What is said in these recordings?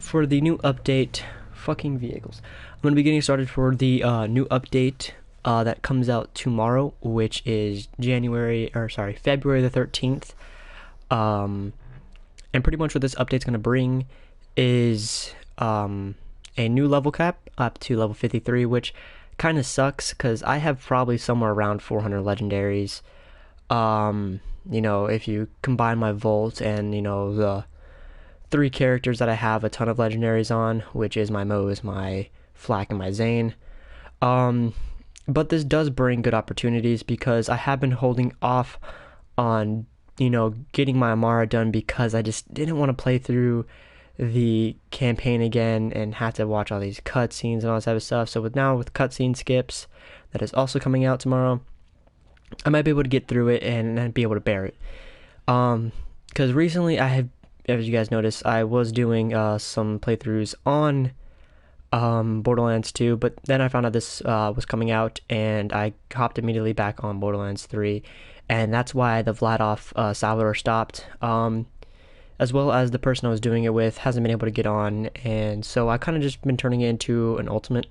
for the new update, fucking vehicles. I'm gonna be getting started for the new update that comes out tomorrow, which is February the 13th. And pretty much what this update's gonna bring is a new level cap up to level 53, which kind of sucks because I have probably somewhere around 400 legendaries. If you combine my Volt and, the three characters that I have a ton of legendaries on, which is my Moze, my Flak, and my Zane. But this does bring good opportunities because I have been holding off on, getting my Amara done because I just didn't want to play through the campaign again and have to watch all these cutscenes and all this type of stuff. So with cutscene skips, that is also coming out tomorrow, I might be able to get through it and be able to bear it. Because recently I have, as you guys noticed, I was doing some playthroughs on Borderlands 2, but then I found out this was coming out, and I hopped immediately back on Borderlands 3, and that's why the Vladoff Salvador stopped, as well as the person I was doing it with hasn't been able to get on, and so I kind of just been turning it into an ultimate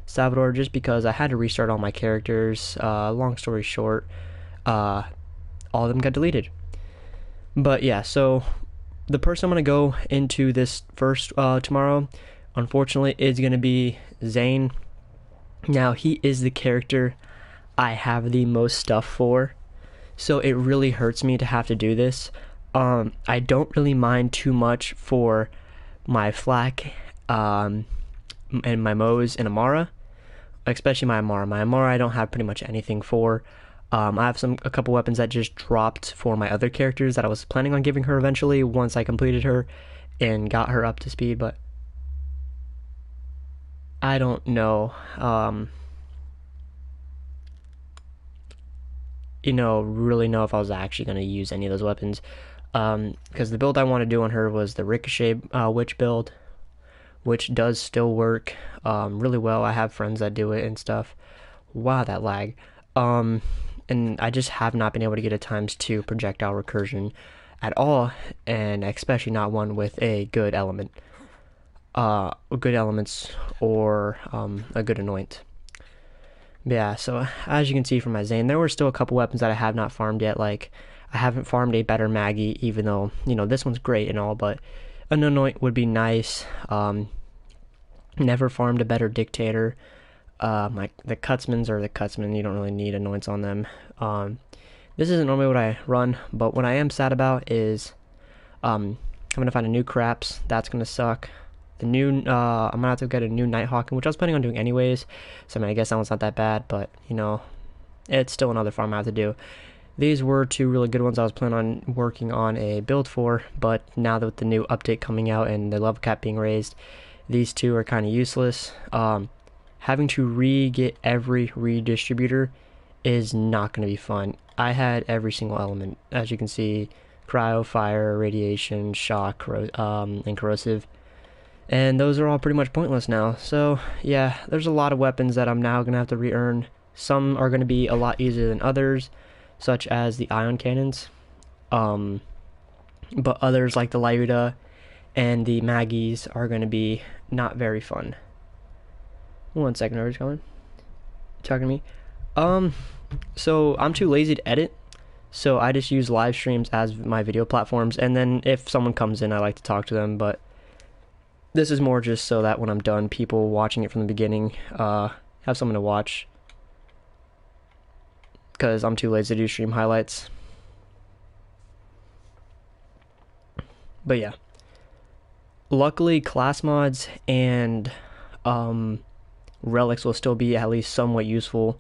Salvador just because I had to restart all my characters. Long story short, all of them got deleted. But yeah, so the person I'm going to go into this first tomorrow, unfortunately, is going to be Zane. Now, he is the character I have the most stuff for, so it really hurts me to have to do this. I don't really mind too much for my Flak and my Moze and Amara, especially my Amara. My Amara I don't have pretty much anything for. I have a couple weapons that just dropped for my other characters that I was planning on giving her eventually once I completed her and got her up to speed, but I don't know, really know if I was actually going to use any of those weapons, because the build I want to do on her was the Ricochet Witch build, which does still work really well. I have friends that do it and stuff. Wow, that lag. And I just have not been able to get a ×2 projectile recursion at all, and especially not one with a good element. Good elements or a good anoint. Yeah, so as you can see from my Zane, there were still a couple weapons that I have not farmed yet. Like, I haven't farmed a better Maggie, even though, this one's great and all, but an anoint would be nice. Never farmed a better Dictator. The Cutsmans are the Cutsman, you don't really need anoints on them. This isn't normally what I run, but what I am sad about is I'm gonna find a new Craps. That's gonna suck. I'm gonna have to get a new Nighthawk, which I was planning on doing anyways, so I guess that one's not that bad, but it's still another farm I have to do. These were two really good ones I was planning on working on a build for, but now that with the new update coming out and the level cap being raised, these two are kind of useless. Having to get every redistributor is not going to be fun. I had every single element, as you can see: cryo, fire, radiation, shock, and corrosive. And those are all pretty much pointless now. So yeah, there's a lot of weapons that I'm now going to have to re-earn. Some are going to be a lot easier than others, such as the ion cannons. But others, like the Lyuda and the Maggies, are going to be not very fun. 1 second, whoever's coming. Talking to me. So I'm too lazy to edit, so I just use live streams as my video platforms, and then if someone comes in, I like to talk to them, but this is more just so that when I'm done, people watching it from the beginning have someone to watch, because I'm too lazy to do stream highlights. But yeah, luckily class mods and relics will still be at least somewhat useful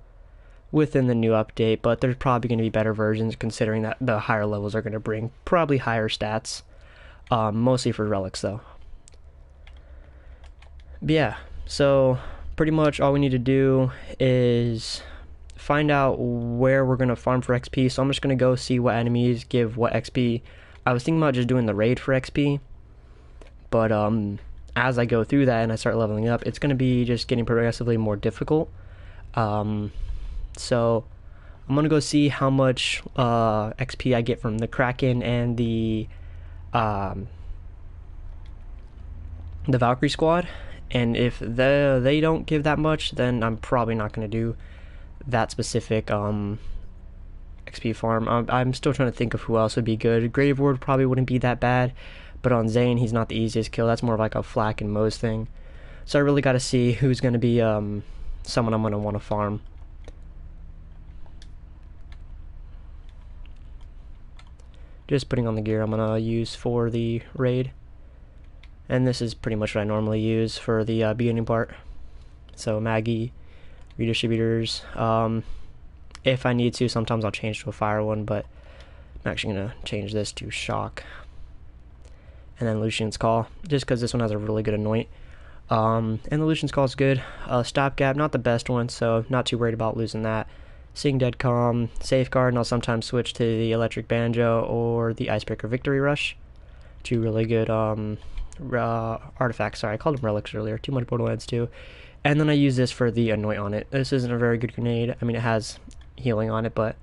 within the new update, but there's probably going to be better versions, considering that the higher levels are going to bring probably higher stats, mostly for relics though. But yeah, so pretty much all we need to do is find out where we're going to farm for XP. So I'm just going to go see what enemies give what XP. I was thinking about just doing the raid for XP, but as I go through that and I start leveling up, it's going to be just getting progressively more difficult. So I'm going to go see how much XP I get from the Kraken and the the Valkyrie squad, and if they don't give that much, then I'm probably not going to do that specific XP farm. I'm still trying to think of who else would be good. Grave Ward probably wouldn't be that bad, but on Zane, he's not the easiest kill. That's more of like a Flak and Moze thing. So I really got to see who's going to be someone I'm going to want to farm. Just putting on the gear I'm going to use for the raid. And this is pretty much what I normally use for the beginning part. So Maggie, redistributors. If I need to, sometimes I'll change to a fire one, but I'm actually going to change this to shock. And then Lucian's Call, just because this one has a really good anoint. And the Lucian's Call is good. Stopgap, not the best one, so not too worried about losing that. Seeing Dead Calm, Safeguard, and I'll sometimes switch to the Electric Banjo or the Icebreaker Victory Rush. Two really good artifacts. Sorry, I called them relics earlier. Too much Borderlands 2. And then I use this for the anoint on it. This isn't a very good grenade. I mean, it has healing on it, but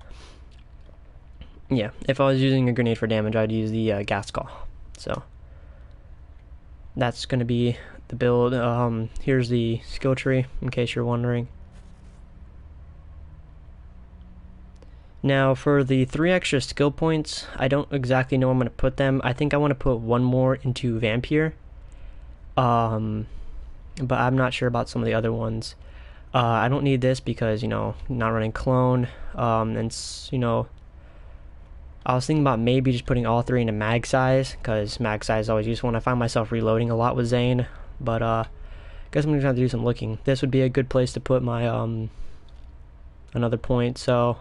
yeah, if I was using a grenade for damage, I'd use the gas call. So that's going to be the build. Here's the skill tree, in case you're wondering. Now for the 3 extra skill points, I don't exactly know where I'm going to put them. I think I want to put one more into Vampire, but I'm not sure about some of the other ones. I don't need this because, you know, not running clone, and, you know, I was thinking about maybe just putting all 3 into mag size, because mag size is always useful, and I find myself reloading a lot with Zane, but, I guess I'm going to have to do some looking. This would be a good place to put my, another point, so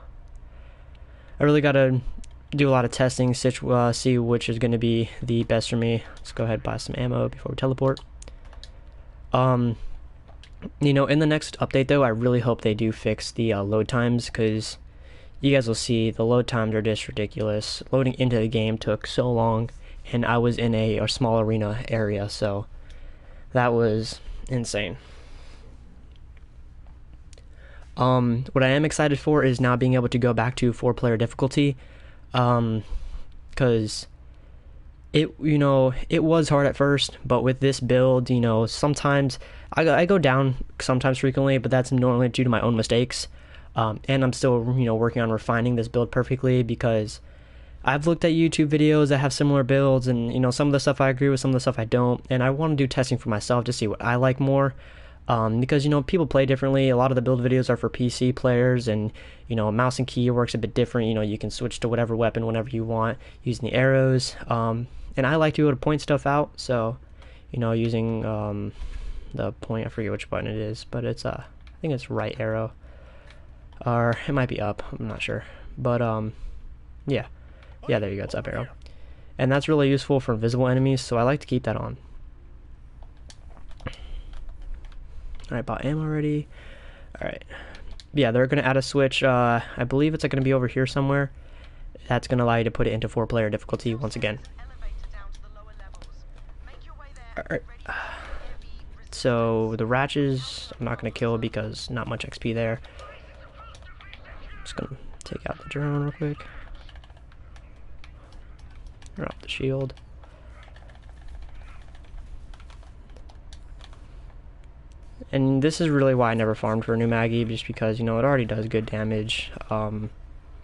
I really got to do a lot of testing, see which is going to be the best for me. Let's go ahead and buy some ammo before we teleport. You know, in the next update though, I really hope they do fix the load times, because you guys will see the load times are just ridiculous. Loading into the game took so long, and I was in a small arena area, so that was insane. What I am excited for is now being able to go back to 4-player difficulty, because it was hard at first, but with this build, you know, sometimes I go down sometimes frequently, but that's normally due to my own mistakes. And I'm still, you know, working on refining this build perfectly, because I've looked at YouTube videos that have similar builds, and, you know, some of the stuff I agree with, some of the stuff I don't, and I want to do testing for myself to see what I like more. Because, you know, people play differently. A lot of the build videos are for PC players, and, you know, mouse and key works a bit different. You know, you can switch to whatever weapon whenever you want using the arrows. And I like to be able to point stuff out, so, you know, using the point, I forget which button it is, but it's I think it's right arrow, or it might be up, I'm not sure, but yeah, there you go, it's up arrow, and that's really useful for invisible enemies, so I like to keep that on. Alright, bought ammo already. Alright, yeah, they're going to add a switch, I believe it's going to be over here somewhere, that's going to allow you to put it into 4-player difficulty once again. Alright, so the Ratches I'm not going to kill because not much XP there. Just going to take out the drone real quick. Drop the shield. And this is really why I never farmed for a new Maggie, just because, you know, it already does good damage,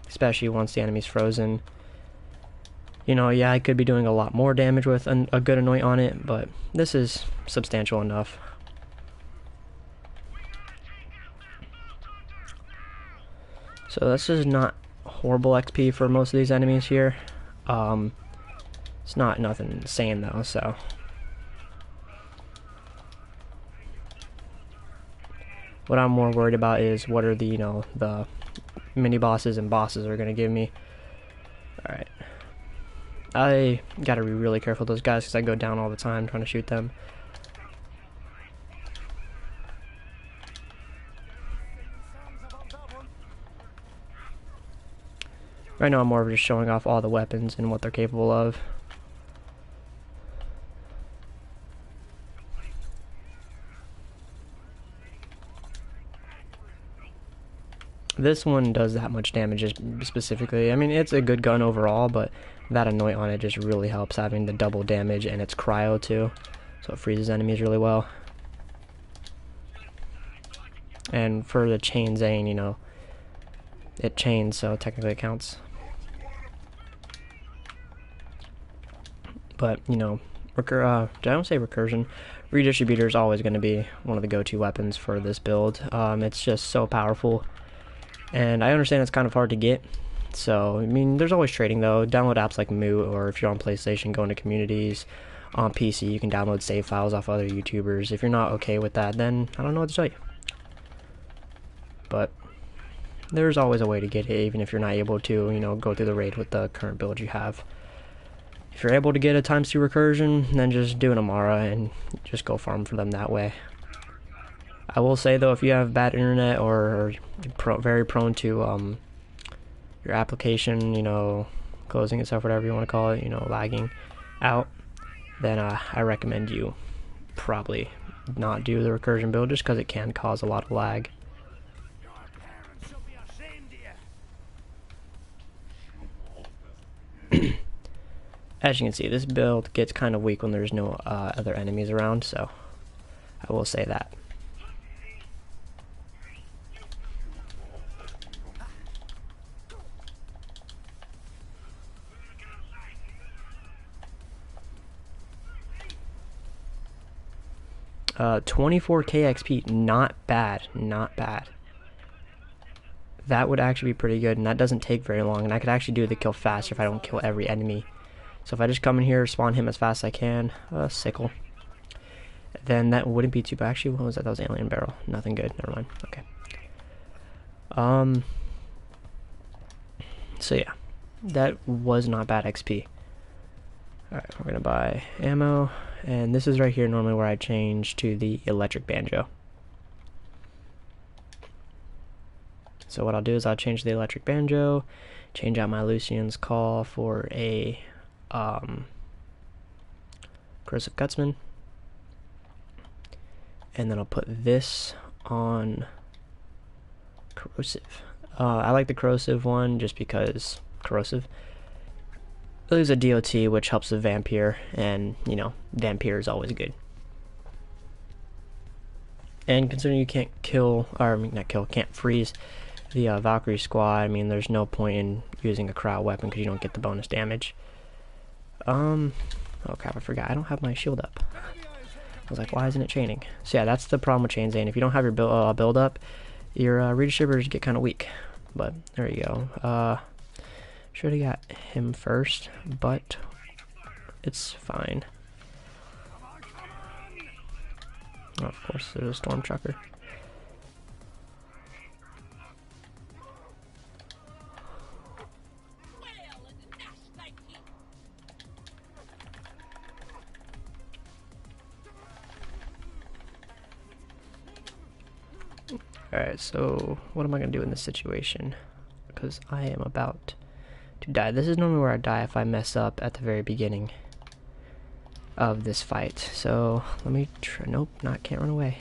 especially once the enemy's frozen. You know, yeah, I could be doing a lot more damage with a good anoint on it, but this is substantial enough. So this is not horrible XP for most of these enemies here. It's not nothing insane though, so. What I'm more worried about is what are the, you know, the mini bosses and bosses are going to give me. Alright. I gotta be really careful with those guys because I go down all the time trying to shoot them. Right now I'm more of just showing off all the weapons and what they're capable of. This one does that much damage specifically. I mean, it's a good gun overall, but that anoint on it just really helps, having the double damage, and it's cryo too. So so it freezes enemies really well. And for the chain Zane, you know, it chains, so technically it counts. But, you know, I don't say recursion. Redistributor is always going to be one of the go-to weapons for this build. It's just so powerful. And I understand it's kind of hard to get. So, I mean, there's always trading, though. Download apps like Moo, or if you're on PlayStation, go into communities. On PC, you can download save files off other YouTubers. If you're not okay with that, then I don't know what to tell you. But there's always a way to get it, even if you're not able to, you know, go through the raid with the current build you have. If you're able to get a ×2 recursion, then just do an Amara and just go farm for them that way. I will say, though, if you have bad internet or very prone to your application, you know, closing itself, whatever you want to call it, you know, lagging out, then I recommend you probably not do the recursion build, just because it can cause a lot of lag. As you can see, this build gets kind of weak when there's no other enemies around, so I will say that. Uh, 24k XP, not bad, not bad. That would actually be pretty good, and that doesn't take very long, and I could actually do the kill faster if I don't kill every enemy. So if I just come in here, spawn him as fast as I can, sickle, then that wouldn't be too bad. Actually, what was that? That was alien barrel. Nothing good. Never mind. Okay. So yeah, that was not bad XP. Alright, we're gonna buy ammo, and this is right here normally where I change to the electric banjo. So what I'll do is I'll change the electric banjo, change out my Lucian's Call for a Corrosive Gutsman, and then I'll put this on Corrosive. I like the Corrosive one just because Corrosive. There's a DOT which helps the Vampire, and you know, Vampire is always good. And considering you can't kill, or I mean, not kill, can't freeze the Valkyrie squad, I mean, there's no point in using a crowd weapon because you don't get the bonus damage. Oh crap, I forgot. I don't have my shield up. I was like, why isn't it chaining? So yeah, that's the problem with chain Zane. If you don't have your build up, your redistributors get kind of weak. But there you go. Should have got him first, but it's fine. Oh, of course, there's a storm trucker. Alright, so what am I going to do in this situation? Because I am about to die. This is normally where I die if I mess up at the very beginning of this fight. So let me try. Nope, can't run away.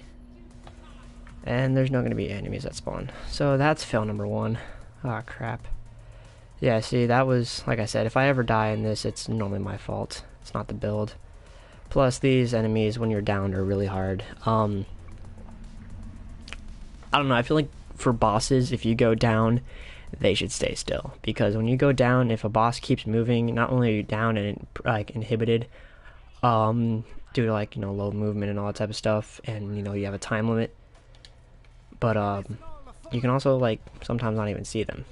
And there's not going to be enemies that spawn. So that's fail number 1. Ah, crap. Yeah, see, that was, like I said, if I ever die in this, it's normally my fault. It's not the build. Plus, these enemies, when you're down, are really hard. I don't know, I feel like for bosses, if you go down, they should stay still. Because when you go down, if a boss keeps moving, not only are you down and like inhibited, due to like, you know, low movement and all that type of stuff, and you know, you have a time limit, but you can also like sometimes not even see them,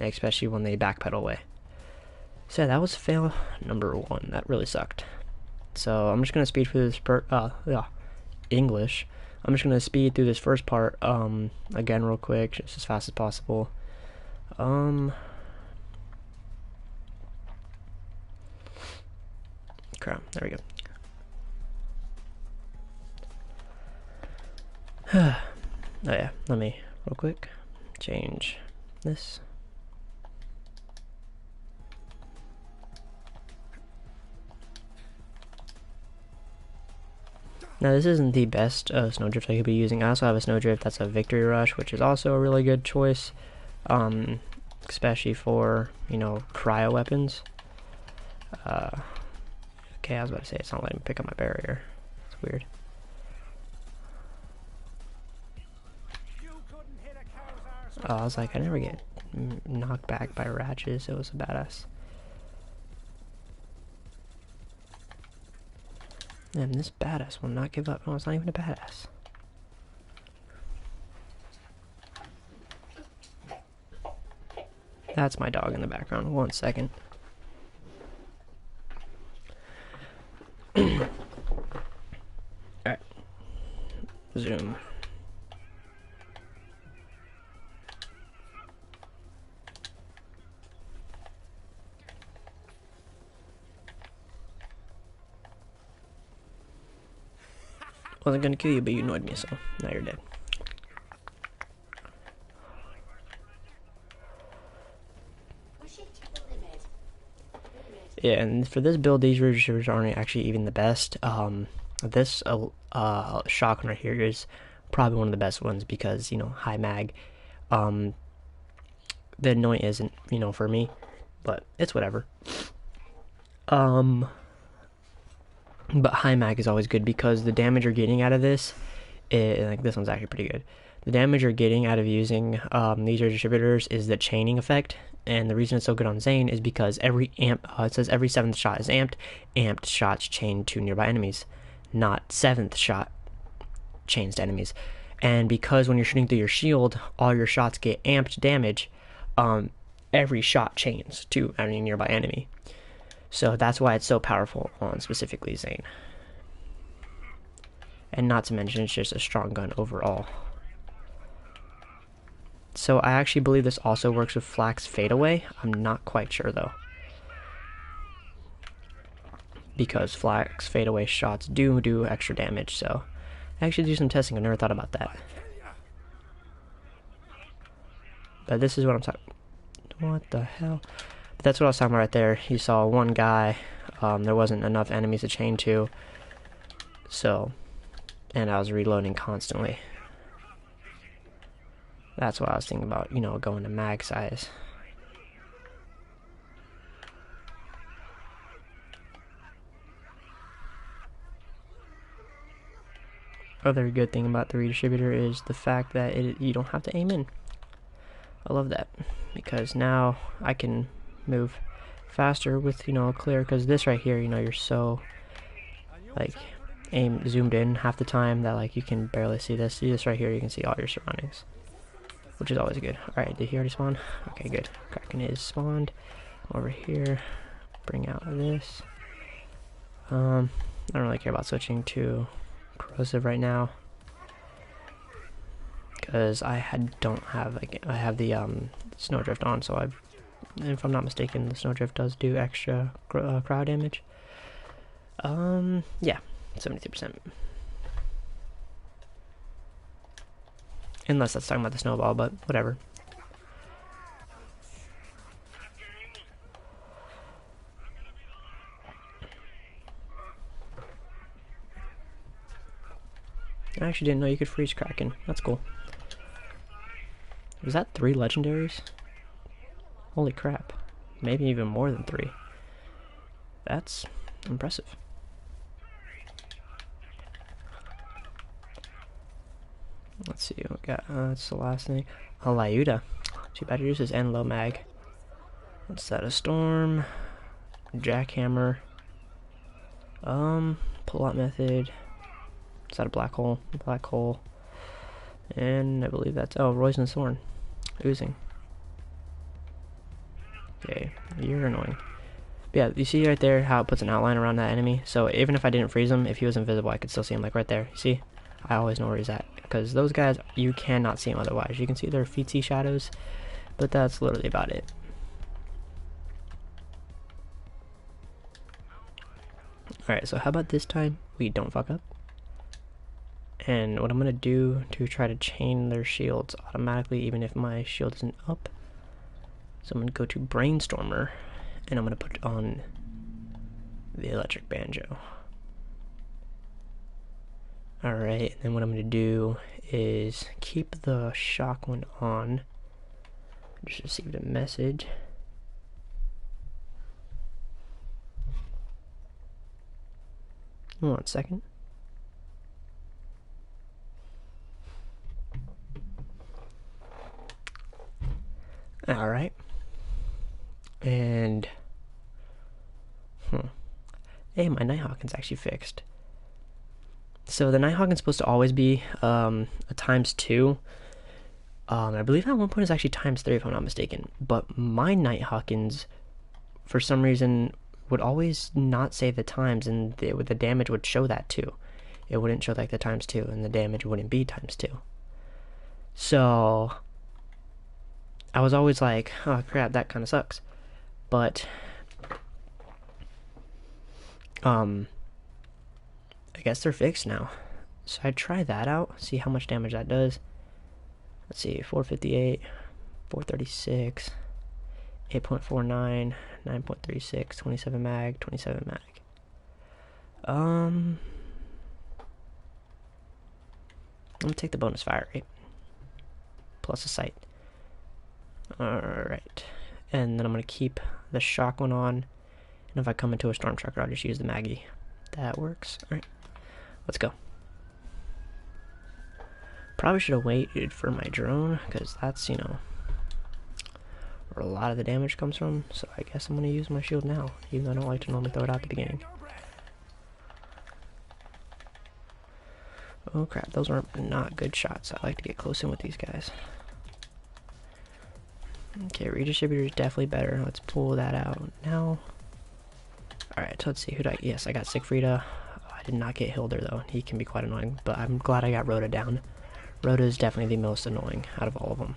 especially when they backpedal away. So yeah, that was fail number 1. That really sucked. So I'm just gonna speed through this English. I'm just gonna speed through this first part again real quick, just as fast as possible. Crap, there we go. Oh yeah, let me real quick change this. Now this isn't the best snowdrift I could be using. I also have a snowdrift that's a Victory Rush, which is also a really good choice, especially for, you know, cryo weapons. Okay, I was about to say it's not letting me pick up my barrier. Weird. Oh, I was like, I never get knocked back by ratchets. It was a badass. And this badass will not give up. No, it's not even a badass. That's my dog in the background. 1 second. Alright. Zoom. Wasn't gonna kill you, but you annoyed me, so now you're dead. Yeah, and for this build, these receivers aren't actually even the best. This shotgun right here is probably one of the best ones because, you know, high mag. The annoying isn't, you know, for me, but it's whatever. But high mag is always good because the damage you're getting out of this, like this one's actually pretty good. The damage you're getting out of using these distributors is the chaining effect, and the reason it's so good on Zane is because every it says every 7th shot is amped. Amped shots chain to nearby enemies, not 7th shot chains to enemies. And because when you're shooting through your shield, all your shots get amped damage, every shot chains to any nearby enemy. So that's why it's so powerful on specifically Zane. And not to mention, it's just a strong gun overall. So I actually believe this also works with Flak's fadeaway. I'm not quite sure though. Because Flak's fadeaway shots do extra damage, so I actually do some testing. I never thought about that. But this is what I'm talking. What the hell? But that's what I was talking about right there. You saw one guy. There wasn't enough enemies to chain to. So, and I was reloading constantly. That's what I was thinking about, you know, going to mag size. Other good thing about the redistributor is the fact that you don't have to aim in. I love that because now I can move faster with, you know, clear, because this right here, you know, you're so like zoomed in half the time that like you can barely see this. See this right here, you can see all your surroundings, which is always good. Alright, did he already spawn? Okay, good. Kraken is spawned. Over here, bring out this. I don't really care about switching to corrosive right now because I don't have, like, I have the snowdrift on, so if I'm not mistaken, the snowdrift does do extra crowd damage. Yeah, 72%. Unless that's talking about the snowball, but whatever. I actually didn't know you could freeze Kraken. That's cool. Was that 3 legendaries? Holy crap. Maybe even more than 3. That's impressive. Let's see what we got. That's the last thing. A Lyuda. Too bad it uses and low mag. What's that? A storm. Jackhammer. Pull-out method. Is that a black hole? Black hole. And I believe that's... Oh, Roy's Thorn. Oozing. Okay, you're annoying. But yeah, you see right there how it puts an outline around that enemy? So even if I didn't freeze him, if he was invisible, I could still see him, like right there. See? I always know where he's at. Because those guys, you cannot see them otherwise. You can see their feetsy shadows, but that's literally about it. Alright, so how about this time we don't fuck up? And what I'm going to do to try to chain their shields automatically, even if my shield isn't up. So I'm going to go to Brainstormer, and I'm going to put on the electric banjo. Alright, and then what I'm going to do is keep the shock one on. I just received a message. One second. Alright. And... Hey, my Nighthawken's actually fixed. So the Nighthawken's supposed to always be a ×2. I believe at one point it's actually ×3 if I'm not mistaken. But my Nighthawkens, for some reason, would always not say the times, and the damage would show that too. It wouldn't show like the ×2, and the damage wouldn't be ×2. So I was always like, oh crap, that kind of sucks. But I guess they're fixed now. So I'd try that out, see how much damage that does. Let's see, 458, 436, 8.49, 9.36, 27 mag, 27 mag. I'm gonna take the bonus fire rate plus a sight. Alright, and then I'm gonna keep the shock one on, and if I come into a storm trucker I'll just use the Maggie. That works. Alright, let's go. Probably should have waited for my drone, because that's, you know, where a lot of the damage comes from. So I guess I'm going to use my shield now, even though I don't like to normally throw it out at the beginning. Oh crap, those are not good shots. I like to get close in with these guys. Okay, redistributor is definitely better. Let's pull that out now. Alright, so let's see, who do I... Yes, I got Siegfrieda. I did not get Hilder though. He can be quite annoying, but I'm glad I got Rhoda down. Rhoda is definitely the most annoying out of all of them.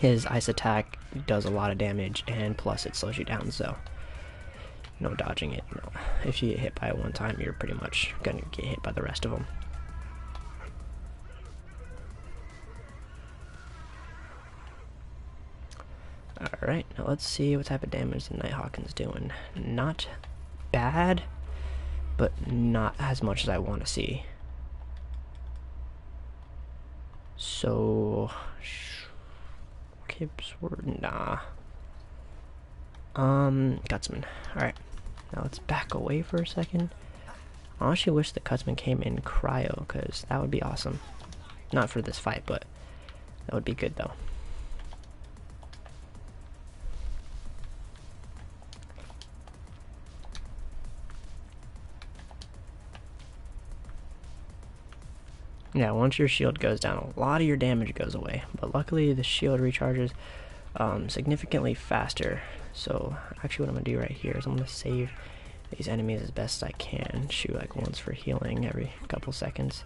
His ice attack does a lot of damage, and plus it slows you down, so no dodging it. No. If you get hit by it one time, you're pretty much gonna get hit by the rest of them. Alright, now let's see what type of damage the Nighthawken's doing. Not bad, but not as much as I want to see. So, Kib's word, nah. Gutsman. Alright, now let's back away for a second. I actually wish the Gutsman came in cryo, because that would be awesome. Not for this fight, but that would be good though. Yeah, once your shield goes down, a lot of your damage goes away. But luckily, the shield recharges significantly faster. So, actually what I'm going to do right here is I'm going to save these enemies as best I can. Shoot like once for healing every couple seconds.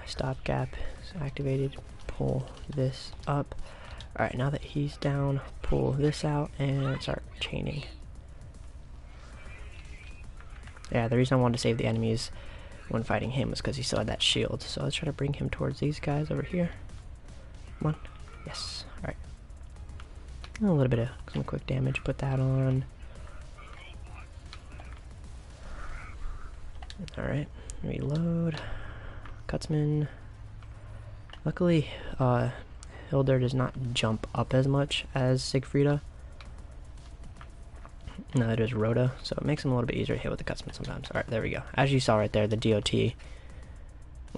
Stopgap is activated. Pull this up. Alright, now that he's down, pull this out and start chaining. Yeah, the reason I wanted to save the enemies when fighting him was because he still had that shield. So let's try to bring him towards these guys over here. Come on. Yes. Alright. A little bit of some quick damage. Put that on. Alright. Reload. Gutsman. Luckily, Hilder does not jump up as much as Siegfrieda. Neither does Rhoda, so it makes him a little bit easier to hit with the Gutsman sometimes. Alright, there we go. As you saw right there, the DOT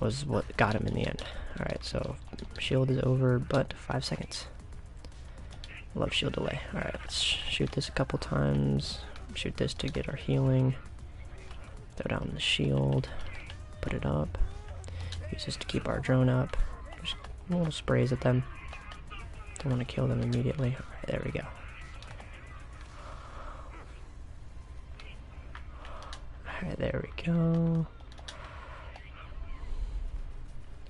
was what got him in the end. Alright, so shield is over, but 5 seconds. Love shield delay. Alright, let's shoot this a couple times. Shoot this to get our healing. Throw down the shield. Put it up. Use this to keep our drone up. Just little sprays at them. Don't want to kill them immediately. Alright, there we go. Alright, there we go.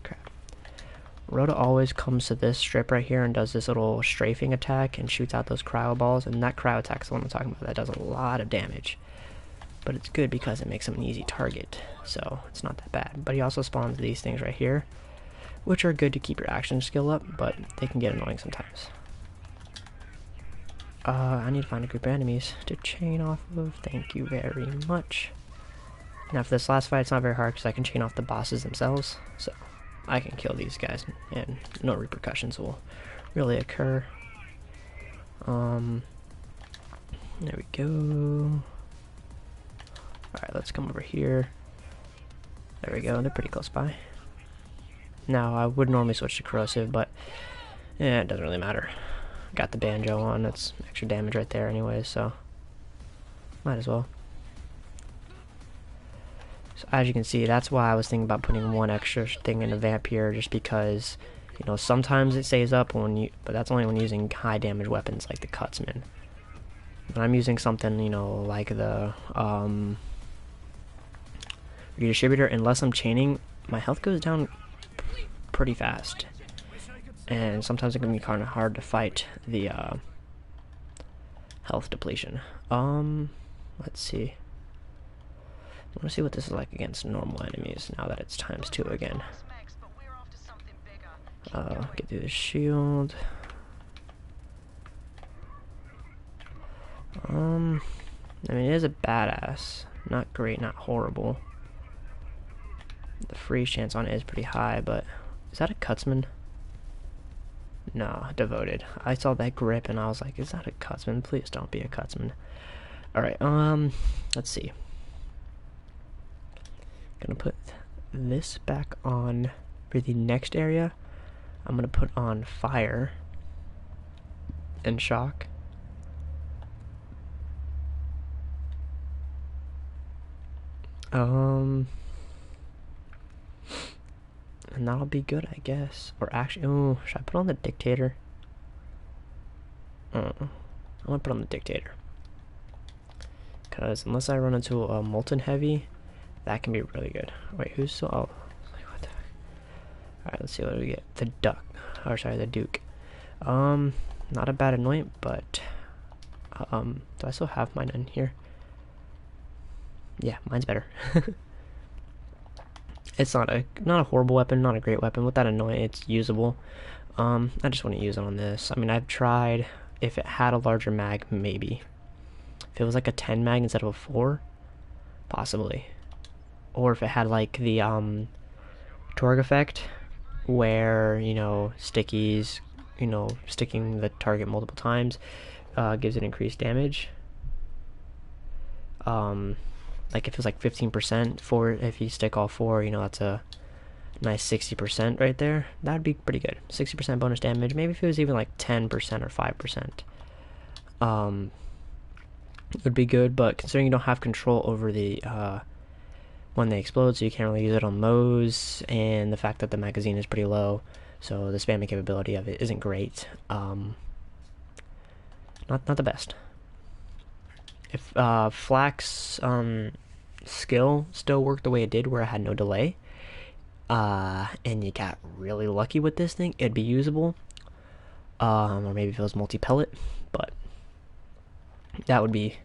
Crap. Rhoda always comes to this strip right here and does this little strafing attack and shoots out those cryo balls, and that cryo attack is the one I'm talking about. That does a lot of damage. But it's good because it makes him an easy target, so it's not that bad. But he also spawns these things right here, which are good to keep your action skill up, but they can get annoying sometimes. I need to find a group of enemies to chain off of. Thank you very much. Now for this last fight, it's not very hard because I can chain off the bosses themselves, so I can kill these guys and no repercussions will really occur. There we go. Alright, let's come over here. There we go, they're pretty close by. Now, I would normally switch to corrosive, but Yeah, it doesn't really matter. Got the banjo on, that's extra damage right there anyway, so might as well. So as you can see, that's why I was thinking about putting one extra thing in a vamp here, just because, you know, sometimes it stays up when you, but that's only when using high damage weapons like the Cutsman. When I'm using something, you know, like the redistributor, unless I'm chaining, my health goes down pretty fast. And sometimes it can be kind of hard to fight the health depletion. Let's see. I want to see what this is like against normal enemies now that it's ×2 again. Get through the shield. I mean, it is a badass. Not great, not horrible. The freeze chance on it is pretty high, but is that a Cutsman? No, devoted. I saw that grip and I was like, is that a Cutsman? Please don't be a Cutsman. Alright, let's see. Gonna put this back on for the next area. I'm gonna put on fire and shock. And that'll be good, I guess. Or actually, oh, should I put on the dictator? I'm gonna put on the dictator. Because unless I run into a molten heavy, that can be really good. Wait, who's still? Oh, what the heck? Alright, let's see what we get. The duck. Or sorry, the duke. Not a bad annoyant, but do I still have mine in here? Yeah, mine's better. It's not a horrible weapon, not a great weapon. With that annoyant, it's usable. I just want to use it on this. I mean, I've tried. If it had a larger mag, maybe. If it was like a 10 mag instead of a 4, possibly. Or if it had like the Torg effect, where, you know, stickies, you know, sticking the target multiple times gives it increased damage. Like if it was like 15% for if you stick all 4, you know, that's a nice 60% right there. That'd be pretty good. 60% bonus damage. Maybe if it was even like 10% or 5%. It would be good, but considering you don't have control over the when they explode, so you can't really use it on Moes, and the fact that the magazine is pretty low, so the spamming capability of it isn't great. Not the best. If Flak's skill still worked the way it did, where it had no delay, and you got really lucky with this thing, it'd be usable. Or maybe if it was multi-pellet, but that would be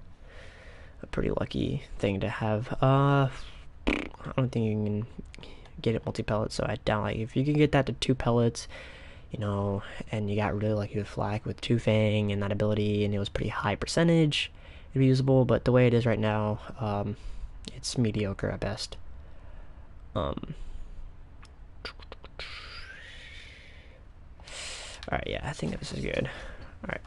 a pretty lucky thing to have. I don't think you can get it multi-pellet, so I doubt, like, if you can get that to 2 pellets, you know, and you got really lucky with Flak with 2 Fang and that ability, and it was pretty high percentage, it'd be usable. But the way it is right now, it's mediocre at best. Alright, yeah, I think this is good. Alright.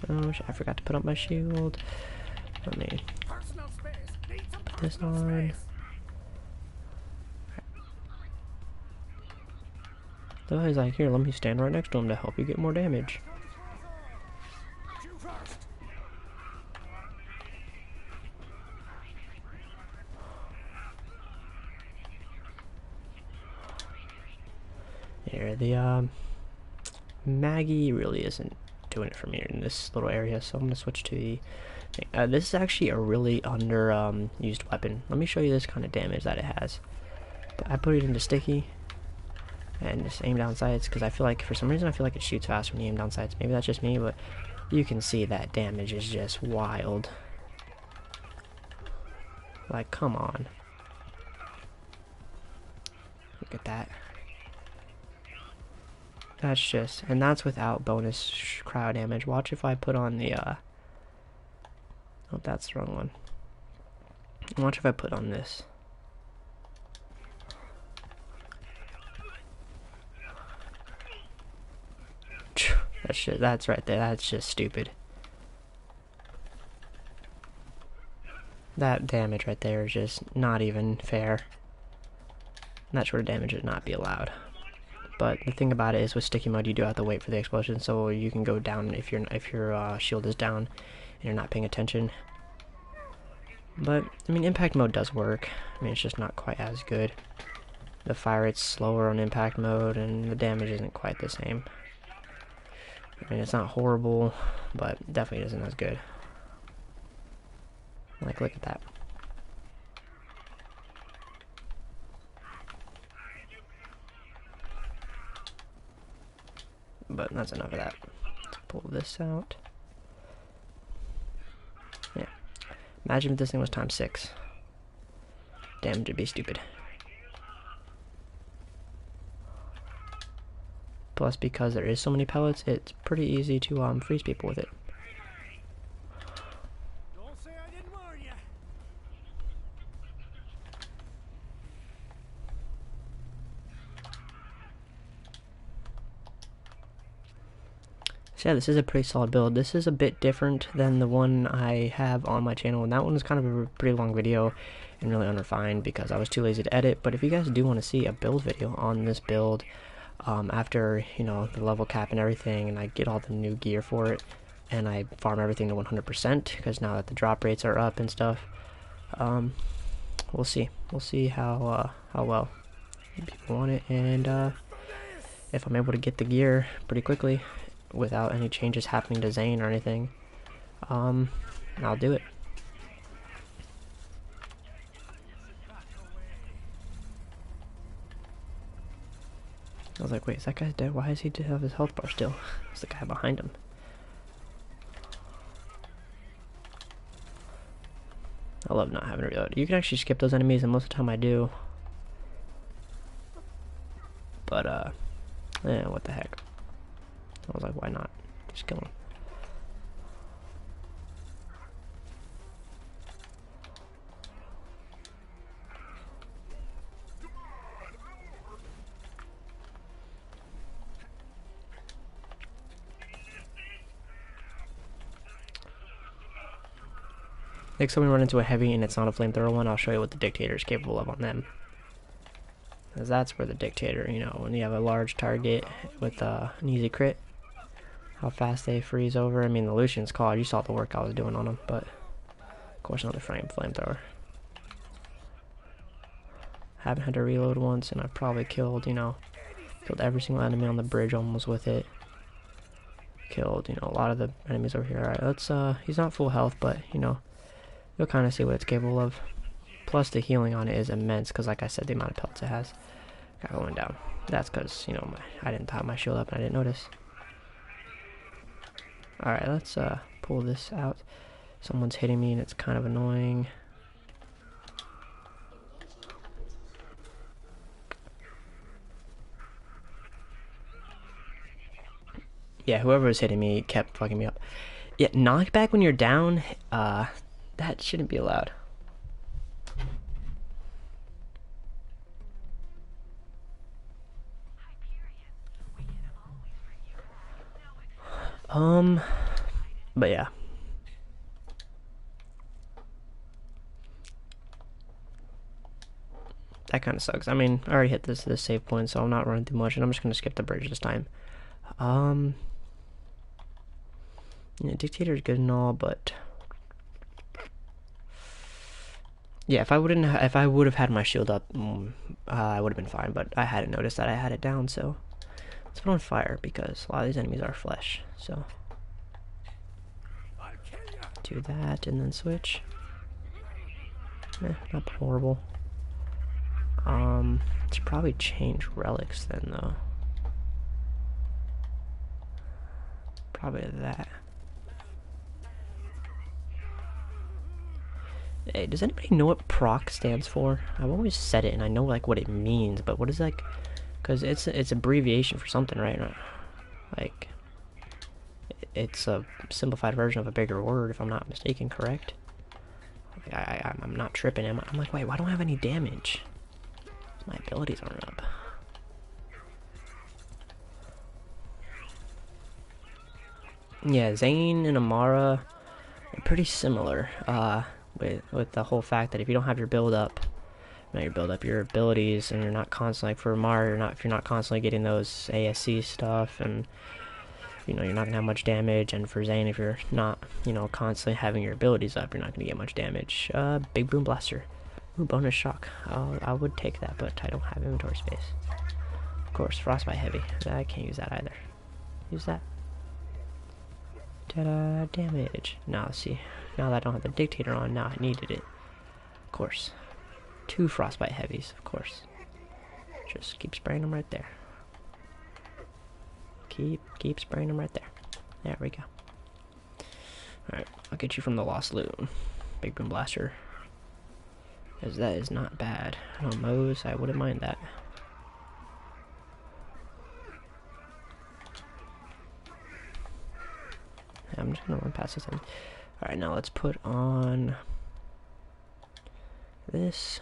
Oh, I forgot to put up my shield. Let me put this on. So he's like, here, let me stand right next to him to help you get more damage. Here, the Maggie really isn't doing it for me in this little area, so I'm gonna switch to the thing. This is actually a really under used weapon. Let me show you this kind of damage that it has. But I put it into sticky and just aim down sights, because I feel like, for some reason, I feel like it shoots faster when you aim down sights. Maybe that's just me, but you can see that damage is just wild. Like, come on. Look at that. That's just, and that's without bonus cryo damage. Watch if I put on the, oh, that's the wrong one. Watch if I put on this. That's right there. That's just stupid. That damage right there is just not even fair. that sort of damage would not be allowed. But the thing about it is, with sticky mode, you do have to wait for the explosion, so you can go down if your shield is down and you're not paying attention. But I mean, impact mode does work. I mean, it's just not quite as good. The fire rate's slower on impact mode, and the damage isn't quite the same. I mean, it's not horrible, but definitely isn't as good. Like, look at that. But that's enough of that. Let's pull this out. Yeah. Imagine if this thing was times 6. Damage would be stupid. Plus, because there is so many pellets, it's pretty easy to freeze people with it. Don't say I didn't warn you. So yeah, this is a pretty solid build. This is a bit different than the one I have on my channel, and that one was kind of a pretty long video and really unrefined because I was too lazy to edit. But if you guys do want to see a build video on this build, after, you know, the level cap and everything, and I get all the new gear for it, and I farm everything to 100%, because now that the drop rates are up and stuff, we'll see. We'll see how well people want it, and if I'm able to get the gear pretty quickly without any changes happening to Zane or anything, I'll do it. I was like, wait, is that guy dead? Why does he have his health bar still? It's the guy behind him. I love not having to reload. You can actually skip those enemies, and most of the time I do. But, yeah, what the heck. I was like, why not? Just kill him. Next time we run into a heavy and it's not a flamethrower one, I'll show you what the Dictator is capable of on them. Because that's where the Dictator, you know, when you have a large target with an easy crit, how fast they freeze over. I mean, the Lucian's called. You saw the work I was doing on them, but of course not the flamethrower. Haven't had to reload once, and I probably killed, you know, killed every single enemy on the bridge almost with it. Killed, you know, a lot of the enemies over here. Alright, let's, he's not full health, but, you know, you'll kind of see what it's capable of. Plus, the healing on it is immense, because, like I said, the amount of pellets it has. Got going down. That's because, you know, I didn't top my shield up and I didn't notice. Alright, let's pull this out. Someone's hitting me and it's kind of annoying. Yeah, whoever was hitting me kept fucking me up. Yeah, knockback when you're down, that shouldn't be allowed. But yeah. That kind of sucks. I mean, I already hit this save point, so I'm not running too much, and I'm just gonna skip the bridge this time. Yeah, Dictator is good and all, but yeah, if I would have had my shield up, I would have been fine. But I hadn't noticed that I had it down, so let's put on fire because a lot of these enemies are flesh. So do that and then switch. Not horrible. Should probably change relics then though. Probably that. Hey, does anybody know what proc stands for? I've always said it and I know like what it means, but what is like, because it's abbreviation for something, right? Like it's a simplified version of a bigger word, if I'm not mistaken, correct? I'm not tripping. I'm like, wait, why don't I have any damage? My abilities aren't up. Yeah, Zane and Amara are pretty similar, with the whole fact that if you don't have your build up Now you build up your abilities, and you're not constantly, like for Mario, if you're not constantly getting those ASC stuff, and you're not gonna have much damage. And for Zane, if you're not, constantly having your abilities up, you're not gonna get much damage. Big Boom Blaster. Ooh, bonus shock. I would take that, but I don't have inventory space. Of course, Frostbite Heavy. I can't use that either. Use that. Ta-da! Damage. Now, let's see. Now that I don't have the Dictator on, now I needed it. Of course. 2 Frostbite Heavies, of course. Just keep spraying them right there. Keep spraying them right there. There we go. Alright, I'll get you from the Lost Loot. Big Boom Blaster. Because that is not bad. No Moe's, I wouldn't mind that. I'm just gonna run past this thing. Alright, now let's put on this.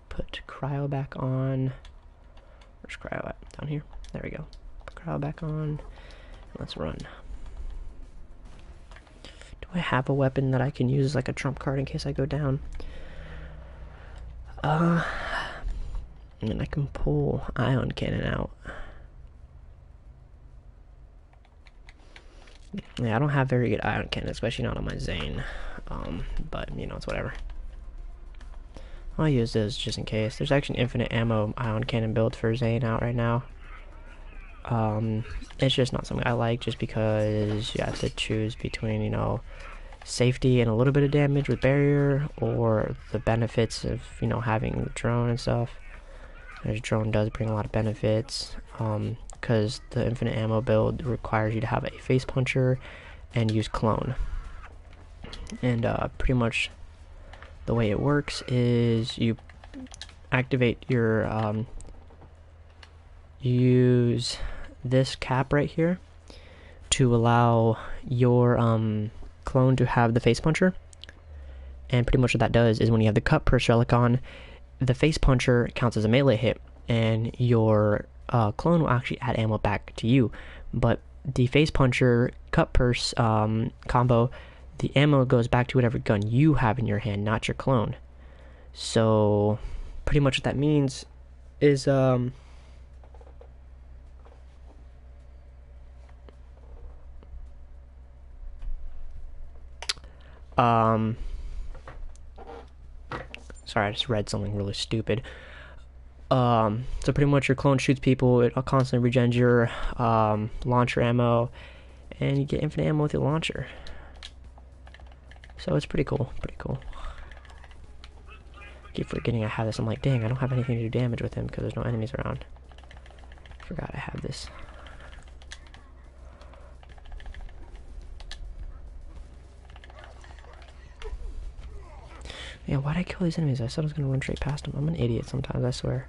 Put Cryo back on. Where's Cryo at? Down here? There we go. Put Cryo back on. Let's run. Do I have a weapon that I can use as like a trump card in case I go down? And I can pull Ion Cannon out. Yeah, I don't have very good Ion Cannon, especially not on my Zane. But, it's whatever. I'll use this just in case. There's actually an infinite ammo Ion Cannon build for Zane out right now. It's just not something I like, just because you have to choose between, safety and a little bit of damage with barrier, or the benefits of, having the drone and stuff. This drone does bring a lot of benefits, because the infinite ammo build requires you to have a face puncher and use clone. And pretty much the way it works is you activate your use this cap right here to allow your clone to have the face puncher. And pretty much what that does is when you have the cut purse relic on, the face puncher counts as a melee hit, and your clone will actually add ammo back to you. But the face puncher cut purse combo, the ammo goes back to whatever gun you have in your hand, not your clone. So pretty much what that means is sorry, I just read something really stupid. So pretty much your clone shoots people, it constantly regens your launcher ammo, and you get infinite ammo with your launcher. So it's pretty cool, Keep forgetting I have this. I'm like, dang, I don't have anything to do damage with him because there's no enemies around. Forgot I have this. Yeah, why'd I kill these enemies? I said I was gonna run straight past them. I'm an idiot sometimes, I swear.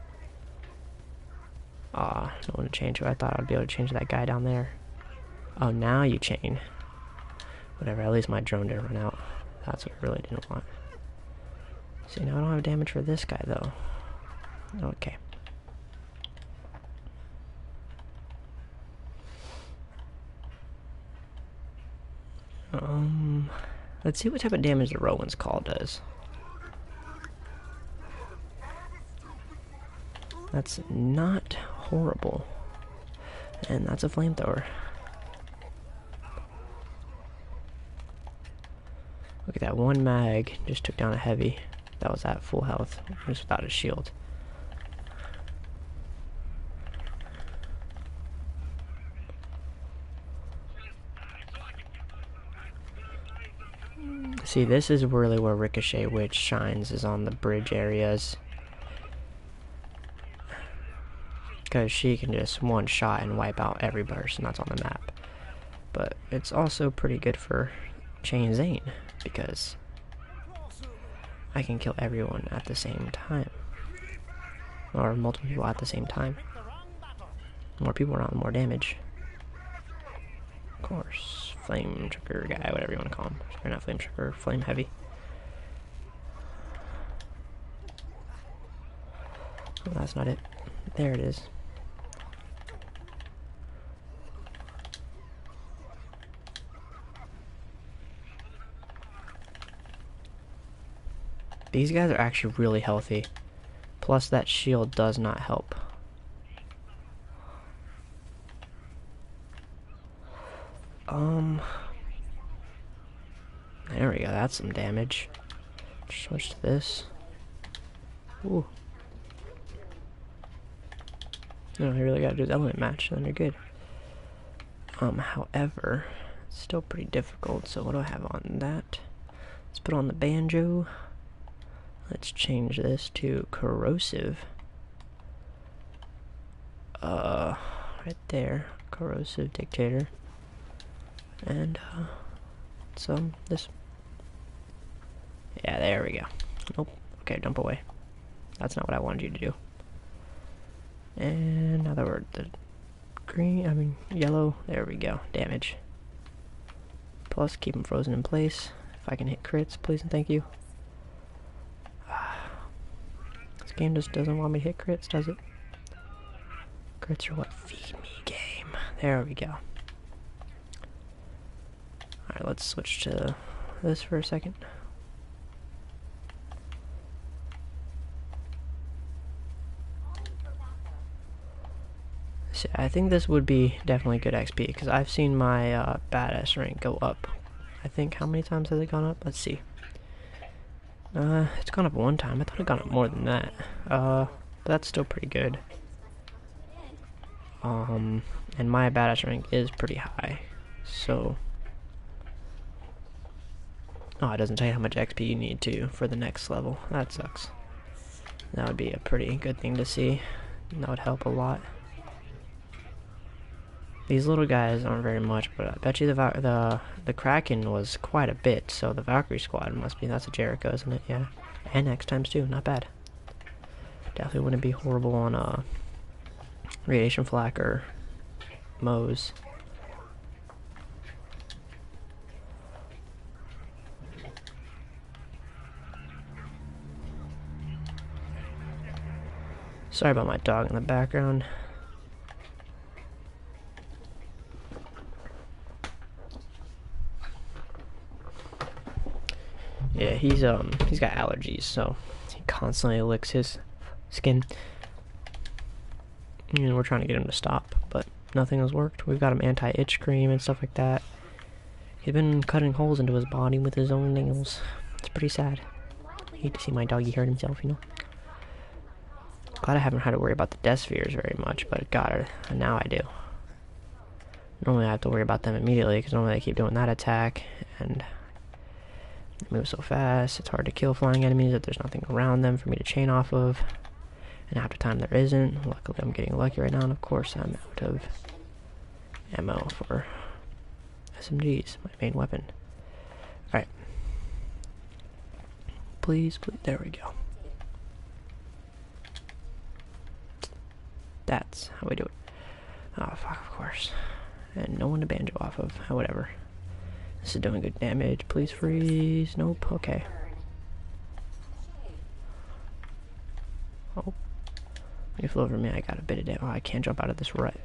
Ah, no one to change who I thought I'd be able to change that guy down there. Oh, now you chain. Whatever, at least my drone didn't run out. That's what I really didn't want. See, now I don't have damage for this guy, though. Okay. Let's see what type of damage the Rowan's Call does. That's not horrible. And that's a flamethrower. Look at that, one mag just took down a heavy. That was at full health, just without a shield. See, this is really where Ricochet Witch shines, is on the bridge areas. Because she can just one shot and wipe out every person that's on the map. But it's also pretty good for Chain Zane, because I can kill everyone at the same time. Or multiple people at the same time. More people around, more damage. Of course. Flame trigger guy, whatever you want to call him. Or not flame trigger, flame heavy. Oh, that's not it. There it is. These guys are actually really healthy. Plus that shield does not help. There we go, that's some damage. Switch to this. Ooh. No, you really gotta do the element match, then you're good. However, it's still pretty difficult, so what do I have on that? Let's put on the banjo. Let's change this to corrosive. Right there. Corrosive dictator. And, this. Yeah, there we go. Nope. Okay, jump away. That's not what I wanted you to do. And now that we're the yellow, there we go. Damage. Plus, keep them frozen in place. If I can hit crits, please and thank you. This game just doesn't want me to hit crits, does it? Crits are what feed me, game. There we go. Alright, let's switch to this for a second. So I think this would be definitely good XP, because I've seen my badass rank go up. I think, how many times has it gone up? Let's see. It's gone up one time. I thought it gone up more than that. But that's still pretty good. And my badass rank is pretty high. So... Oh, it doesn't tell you how much XP you need to for the next level. That sucks. That would be a pretty good thing to see. That would help a lot. These little guys aren't very much, but I bet you the Kraken was quite a bit, so the Valkyrie squad must be, that's a Jericho, isn't it? Yeah. And X times 2, not bad. Definitely wouldn't be horrible on Radiation Flak or Moe's. Sorry about my dog in the background. Yeah, he's got allergies, so he constantly licks his skin. You know, we're trying to get him to stop, but nothing has worked. We've got him anti-itch cream and stuff like that. He's been cutting holes into his body with his own nails. It's pretty sad. I hate to see my doggy hurt himself, you know. Glad I haven't had to worry about the death spheres very much, but God, now I do. Normally I have to worry about them immediately, because normally I keep doing that attack, and they move so fast, it's hard to kill flying enemies if there's nothing around them for me to chain off of. And half the time there isn't. Luckily I'm getting lucky right now, and of course I'm out of ammo for SMGs, my main weapon. Alright. Please, please, there we go. That's how we do it. Oh, fuck, of course. And no one to banjo off of. Whatever. This is doing good damage. Please freeze. Nope. Okay. Oh. You flew over me. I got a bit of damage. Oh, I can't jump out of this right.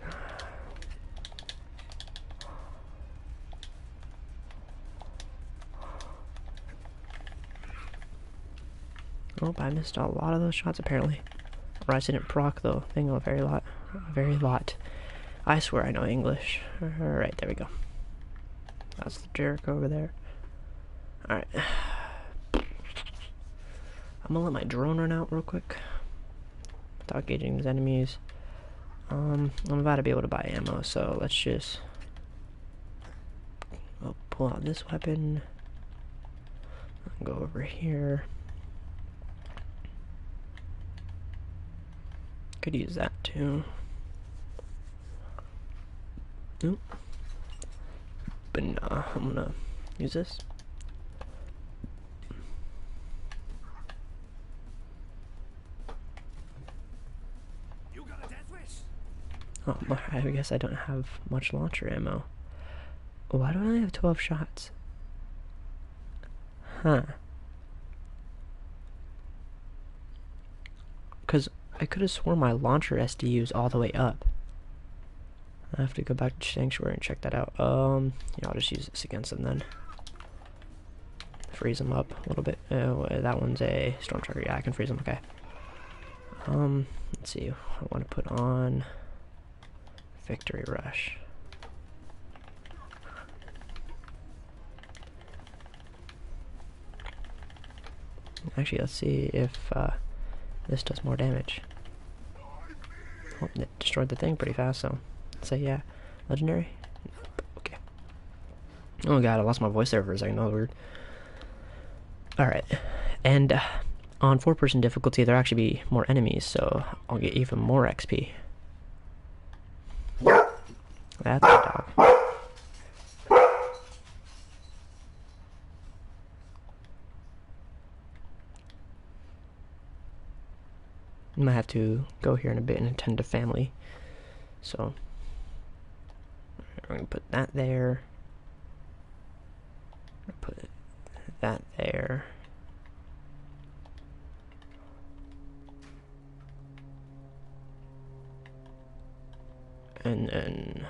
Oh, I missed a lot of those shots apparently. Or I didn't proc the thing a very lot. I swear I know English. Alright, there we go. That's the Jericho over there. Alright. I'm gonna let my drone run out real quick. Without gauging his enemies. I'm about to be able to buy ammo, so let's just pull out this weapon. Go over here. Could use that too. Nope. But nah, I'm gonna use this. You got a death wish? Oh, I guess I don't have much launcher ammo. Why do I only have 12 shots? Huh. Because I could have sworn my launcher SDU is all the way up. I have to go back to Sanctuary and check that out. Yeah, I'll just use this against them then. Freeze them up a little bit. That one's a Storm Tracker. Yeah, I can freeze them. Okay. Let's see. I want to put on Victory Rush. Actually, let's see if this does more damage. Oh, it destroyed the thing pretty fast, so let's say yeah. Legendary? Nope. Okay. Oh god, I lost my voice there for a second. That was weird. Alright. And on 4-person difficulty, there'll actually be more enemies, so I'll get even more XP. That's a dog. I might have to go here in a bit and attend to family. So, we're going to put that there. Put that there. And then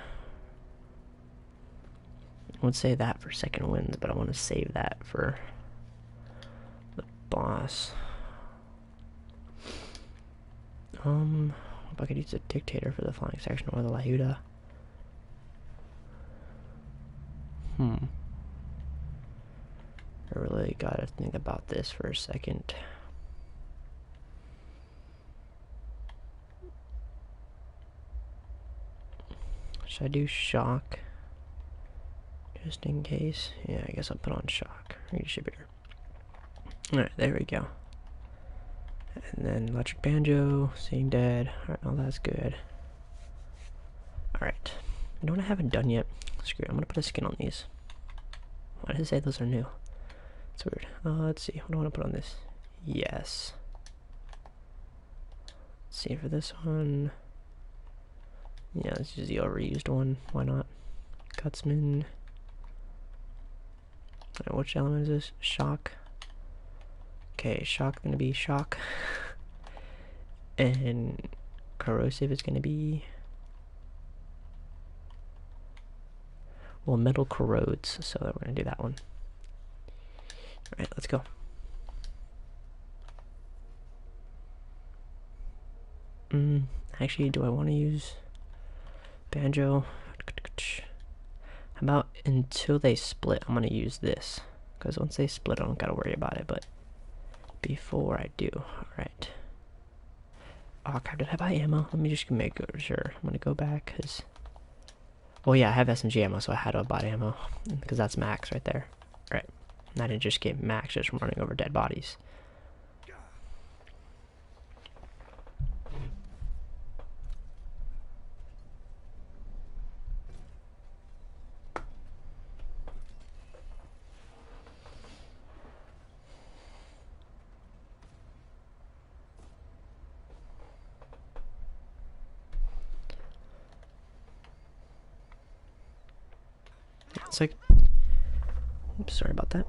I would say that for second wins, but I want to save that for the boss. If I could use the Dictator for the flying section or the Lahuda. I really gotta think about this for a second. Should I do shock? Just in case. Yeah, I guess I'll put on shock. You should be here. Alright, there we go. And then electric banjo, seeing dead. Alright, well that's good. Alright. You know what I haven't done yet? Screw it, I'm gonna put a skin on these. Why did it say those are new? It's weird. Let's see, what do I want to put on this? Yes. Let's see, for this one. Yeah, let's use the overused one. Why not? Gutsman. Alright, which element is this? Shock. Okay, shock gonna be shock. And corrosive is gonna be, well, metal corrodes, so we're gonna do that one. Alright, let's go. Actually, do I want to use banjo? How about until they split, I'm gonna use this. Because once they split, I don't gotta worry about it, but before I do, alright. Oh crap, did I buy ammo? Let me just make sure. I'm gonna go back, because, oh yeah, I have SMG ammo, so I had to buy ammo, because that's max right there. Alright, and I didn't just get max just from running over dead bodies. It's like, oops, sorry about that.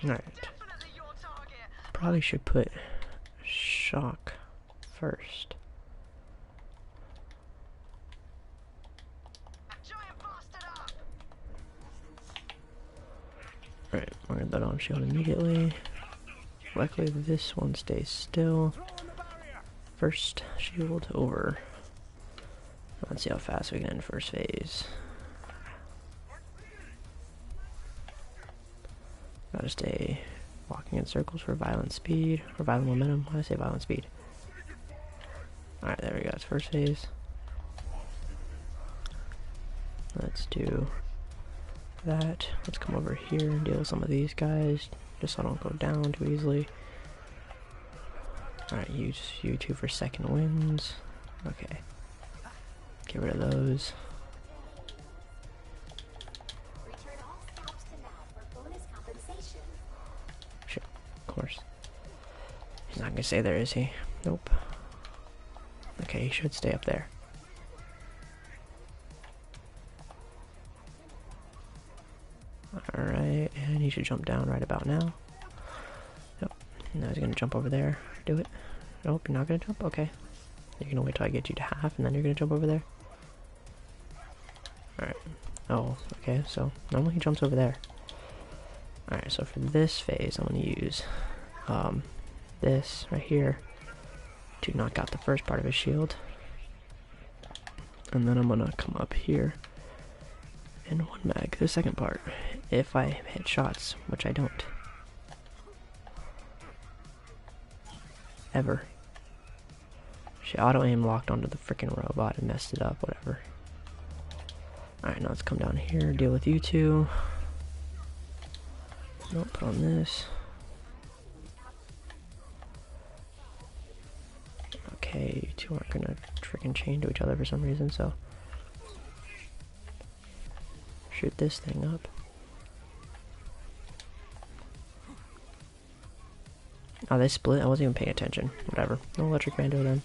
Alright. Probably should put shock first. Alright, we're gonna let on shield immediately. Luckily this one stays still. First shield over. Let's see how fast we can end first phase. Gotta stay walking in circles for violent speed, or violent momentum. Why did I say violent speed? Alright, there we go, it's first phase. Let's do that. Let's come over here and deal with some of these guys, just so I don't go down too easily. Alright, use you two for second wins. Okay. Get rid of those. Sure, of course. He's not gonna stay there, is he? Nope. Okay, he should stay up there. Alright, and he should jump down right about now. Yep. Now he's gonna jump over there. Do it. Nope, you're not gonna jump? Okay. You're gonna wait till I get you to half and then you're gonna jump over there? Alright. Oh, okay, so normally he jumps over there. Alright, so for this phase, I'm gonna use this right here to knock out the first part of his shield. And then I'm gonna come up here and one mag the second part. If I hit shots, which I don't. Ever. She auto-aim locked onto the freaking robot and messed it up, whatever. Alright, now let's come down here, deal with you two. Nope, put on this. Okay, you two aren't gonna freaking chain to each other for some reason, so shoot this thing up. Oh, they split? I wasn't even paying attention. Whatever. No electric bando then.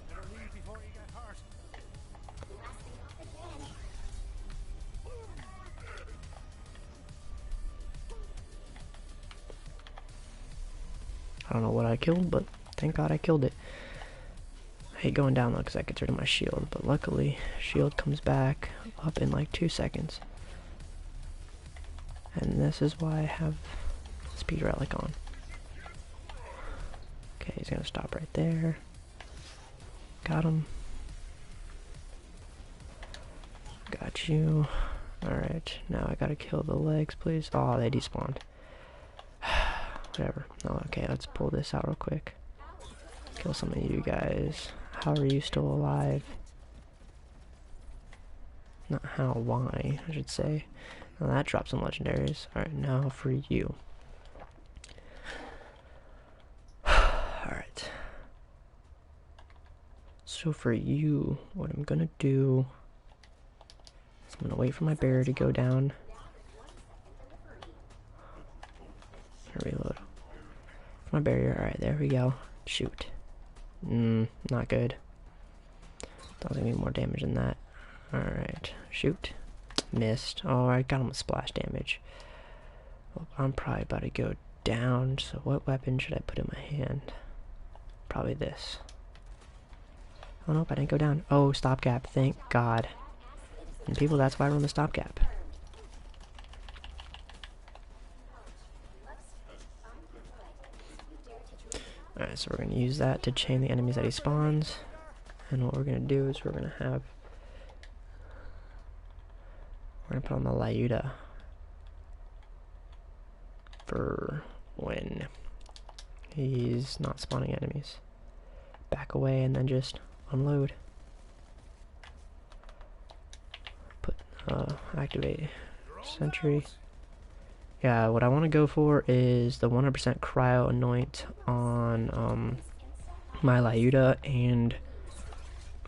Better leave before you get hurt. I don't know what I killed, but thank God I killed it. I hate going down though because that gets rid of my shield, but luckily shield comes back up in like 2 seconds. And this is why I have speed relic on. Okay, he's gonna stop right there. Got him. Got you. Alright, now I gotta kill the legs, please. Oh, they despawned. Whatever. Oh, okay, let's pull this out real quick. Kill some of you guys. How are you still alive? Not how, why, I should say. Well, that dropped some legendaries. Alright, now for you. Alright. So for you, what I'm gonna do is I'm gonna wait for my barrier to go down. Reload. My barrier, alright, there we go. Shoot. Not good. Thought I was gonna be more damage than that. Alright, shoot. Missed. Oh, I got him with splash damage. Well, I'm probably about to go down, so what weapon should I put in my hand? Probably this. Oh nope, I didn't go down. Oh, stopgap, thank God. And people, that's why I run the stopgap. Alright, so we're going to use that to chain the enemies that he spawns. And what we're going to do is we're going to have... We're going to put on the Lyuda. For when he's not spawning enemies. Back away and then just unload. Put, activate sentry. Yeah, what I want to go for is the 100% cryo anoint on my Lyuda and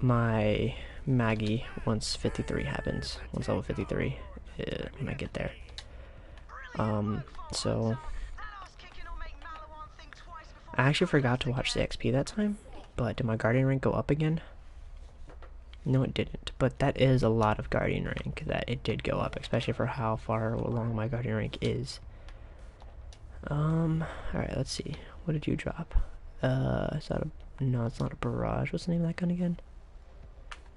my Maggie once 53 happens. Once level 53, when I get there. So I actually forgot to watch the XP that time, but did my Guardian rank go up again? No, it didn't, but that is a lot of Guardian rank that it did go up, especially for how far along my Guardian rank is. Alright, let's see. What did you drop? Is that a... No, it's not a barrage. What's the name of that gun again?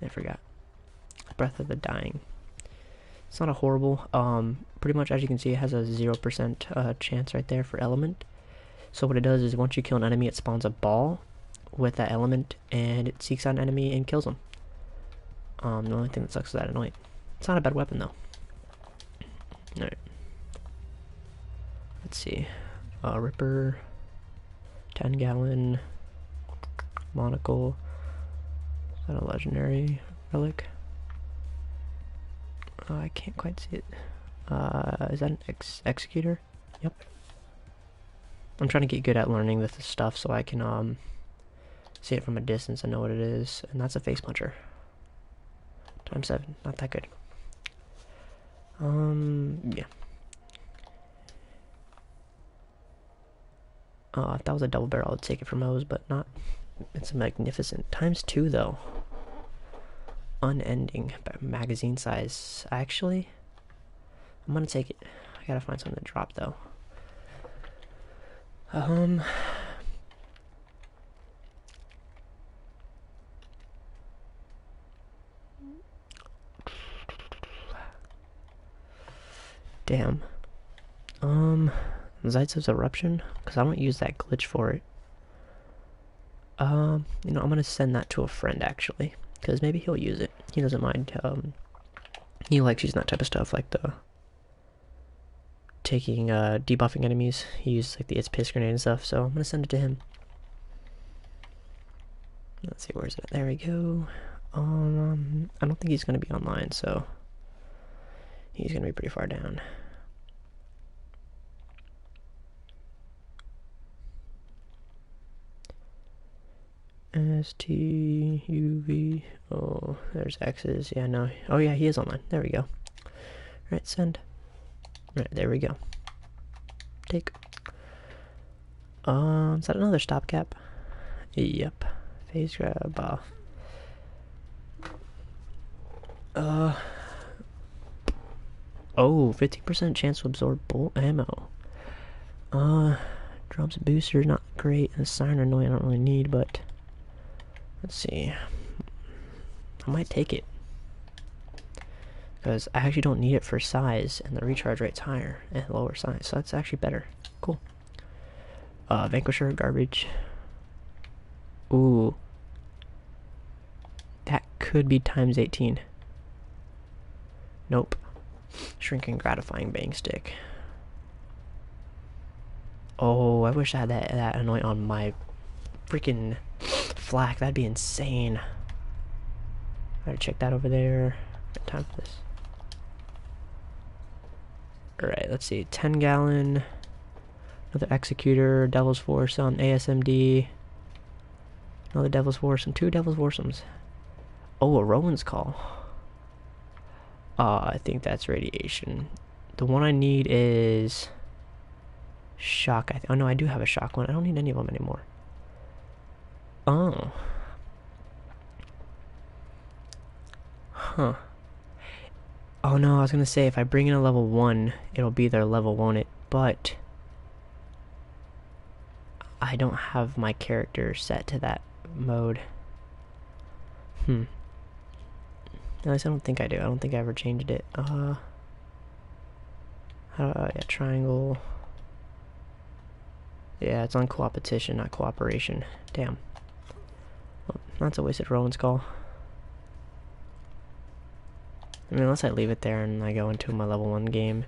I forgot. Breath of the Dying. It's not a horrible, pretty much as you can see it has a 0% chance right there for element. So what it does is once you kill an enemy it spawns a ball with that element and it seeks out an enemy and kills them. The only thing that sucks is that anoint. It's not a bad weapon though. Alright. Let's see. Ripper. 10-gallon. Monocle. Is that a legendary relic? I can't quite see it. Is that an executor? Yep. I'm trying to get good at learning this stuff so I can see it from a distance and know what it is. And that's a face puncher. Times 7, not that good. Yeah. If that was a double barrel, I'd take it from O's, but not. It's magnificent. Times 2 though. Unending magazine size. Actually, I'm gonna take it. I gotta find something to drop though. Damn. Zaitsev's Eruption? Because I don't use that glitch for it. You know, I'm gonna send that to a friend, actually. Because maybe he'll use it. He doesn't mind, he likes using that type of stuff, like the... taking, debuffing enemies. He uses, like, the It's Piss Grenade and stuff, so I'm gonna send it to him. Let's see, where's it? There we go. I don't think he's gonna be online, so... he's gonna be pretty far down. STUV. Oh, there's X's. Yeah, no. Oh, yeah, he is online. There we go. Alright, send. Alright, there we go. Take. Is that another stopgap? Yep. Phase grab. Oh, 50% chance to absorb bolt ammo. Drops booster, not great. And siren annoying, I don't really need, but... let's see. I might take it. Because I actually don't need it for size, and the recharge rate's higher and lower size, so that's actually better. Cool. Vanquisher, garbage. Ooh. That could be times 18. Nope. Shrinking, gratifying bang stick. Oh, I wish I had that anoint on my freaking flak. That'd be insane. Alright, check that over there. Got time for this. Alright, let's see. 10-gallon. Another Executor. Devil's Force on ASMD. Another Devil's Force and 2 Devil's Forceums. Oh, a Rowan's Call. I think that's radiation. The one I need is... shock. Oh no, I do have a shock one. I don't need any of them anymore. Oh. Huh. Oh no, I was gonna say if I bring in a level 1, it'll be their level, won't it? But... I don't have my character set to that mode. At least I don't think I do. I don't think I ever changed it. Yeah, triangle. Yeah, it's on co-opetition, not cooperation. Damn. Well, that's a wasted Rowan's Call. I mean, unless I leave it there and I go into my level 1 game.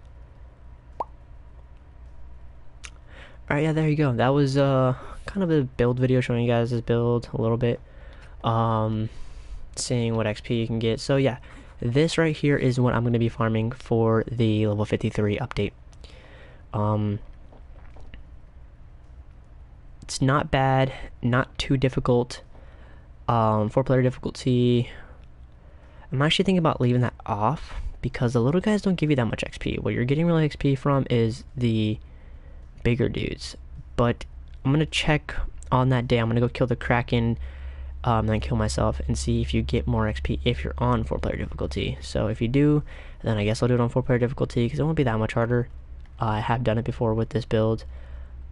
Alright, yeah, there you go. That was kind of a build video showing you guys this build a little bit. Seeing what XP you can get. So yeah, this right here is what I'm going to be farming for the level 53 update. It's not bad, not too difficult. 4-player difficulty. I'm actually thinking about leaving that off because the little guys don't give you that much XP. What you're getting really XP from is the bigger dudes. But I'm going to check on that day. I'm going to go kill the Kraken, then kill myself and see if you get more XP if you're on 4-player difficulty. So if you do, then I guess I'll do it on 4-player difficulty because it won't be that much harder. I have done it before with this build.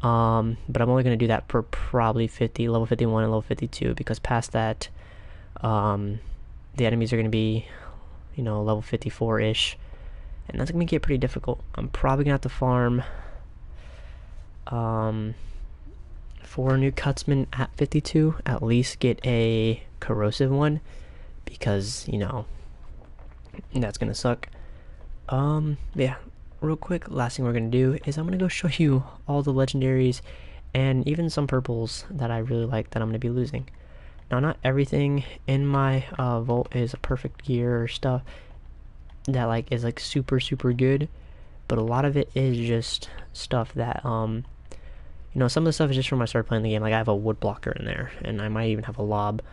But I'm only going to do that for probably level 51 and level 52 because past that, the enemies are going to be, you know, level 54-ish. And that's going to get pretty difficult. I'm probably going to have to farm, 4 new Cutsmen at 52, at least get a corrosive one, because, you know, that's gonna suck. Yeah, real quick, last thing we're gonna do is I'm gonna go show you all the legendaries and even some purples that I really like that I'm gonna be losing. Now, not everything in my vault is a perfect gear or stuff that like is like super good, but a lot of it is just stuff that you know, some of the stuff is just from when I started playing the game. Like I have a wood blocker in there, and I might even have a lob.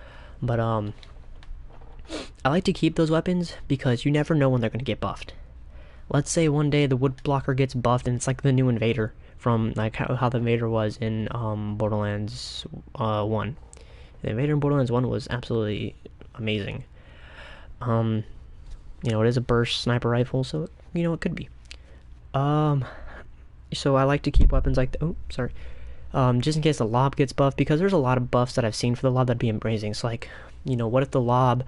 But I like to keep those weapons because you never know when they're gonna get buffed. Let's say one day the wood blocker gets buffed, and it's like the new invader from like how the invader was in Borderlands 1. The invader in Borderlands 1 was absolutely amazing. You know, it is a burst sniper rifle, so you know it could be. So I like to keep weapons like oh, sorry. Just in case the lob gets buffed, because there's a lot of buffs that I've seen for the lob that'd be amazing. So like, you know, what if the lob,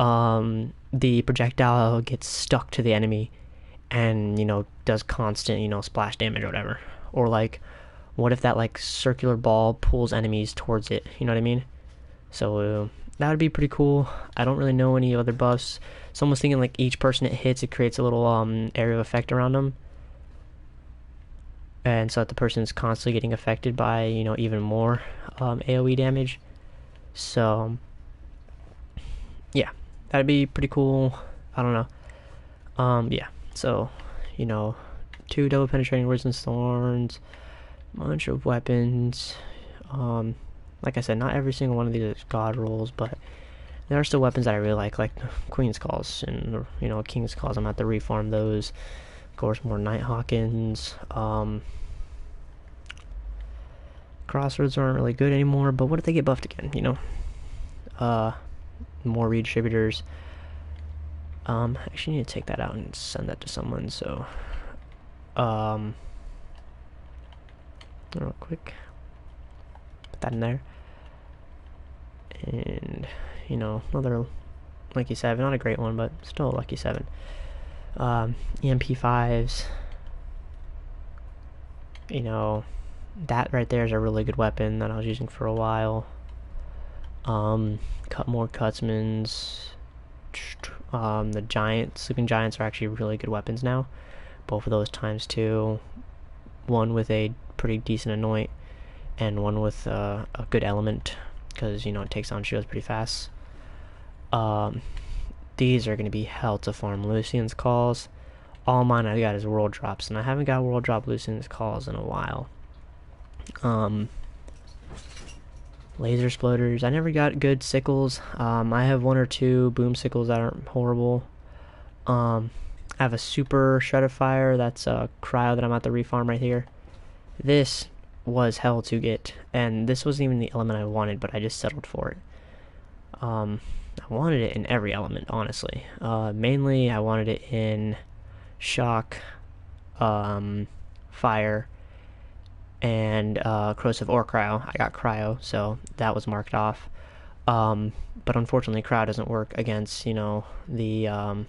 the projectile gets stuck to the enemy, and does constant splash damage or whatever. Or like, what if that like circular ball pulls enemies towards it? You know what I mean? So that would be pretty cool. I don't really know any other buffs. So I was thinking like each person it hits, it creates a little area of effect around them, and so that the person is constantly getting affected by even more AOE damage. So yeah, that'd be pretty cool. I don't know. Yeah. So, 2 double penetrating resistance thorns, bunch of weapons. Like I said, not every single one of these is god rolls, but there are still weapons that I really like Queen's Calls and King's Calls. I'm gonna have to reform those. Of course, more Nighthawkins. Crossroads aren't really good anymore, but what if they get buffed again? More redistributors. I actually need to take that out and send that to someone. So, real quick, put that in there, and another lucky 7, not a great one, but still a lucky 7. EMP5s. That right there is a really good weapon that I was using for a while. Cut more Cutsmans. The sleeping giants are actually really good weapons now. Both of those times 2. One with a pretty decent anoint, and one with a good element, because it takes on shields pretty fast. These are going to be hell to farm. Lucian's Calls. All mine I got is world drops, and I haven't got world drop Lucian's Calls in a while. Laser Sploders. I never got good sickles. I have 1 or 2 boom sickles that aren't horrible. I have a super shred of fire. That's a cryo that I'm at the refarm right here. This was hell to get, and this wasn't even the element I wanted, but I just settled for it. I wanted it in every element, honestly. Mainly, I wanted it in shock, fire, and corrosive or cryo. I got cryo, so that was marked off. But unfortunately, cryo doesn't work against the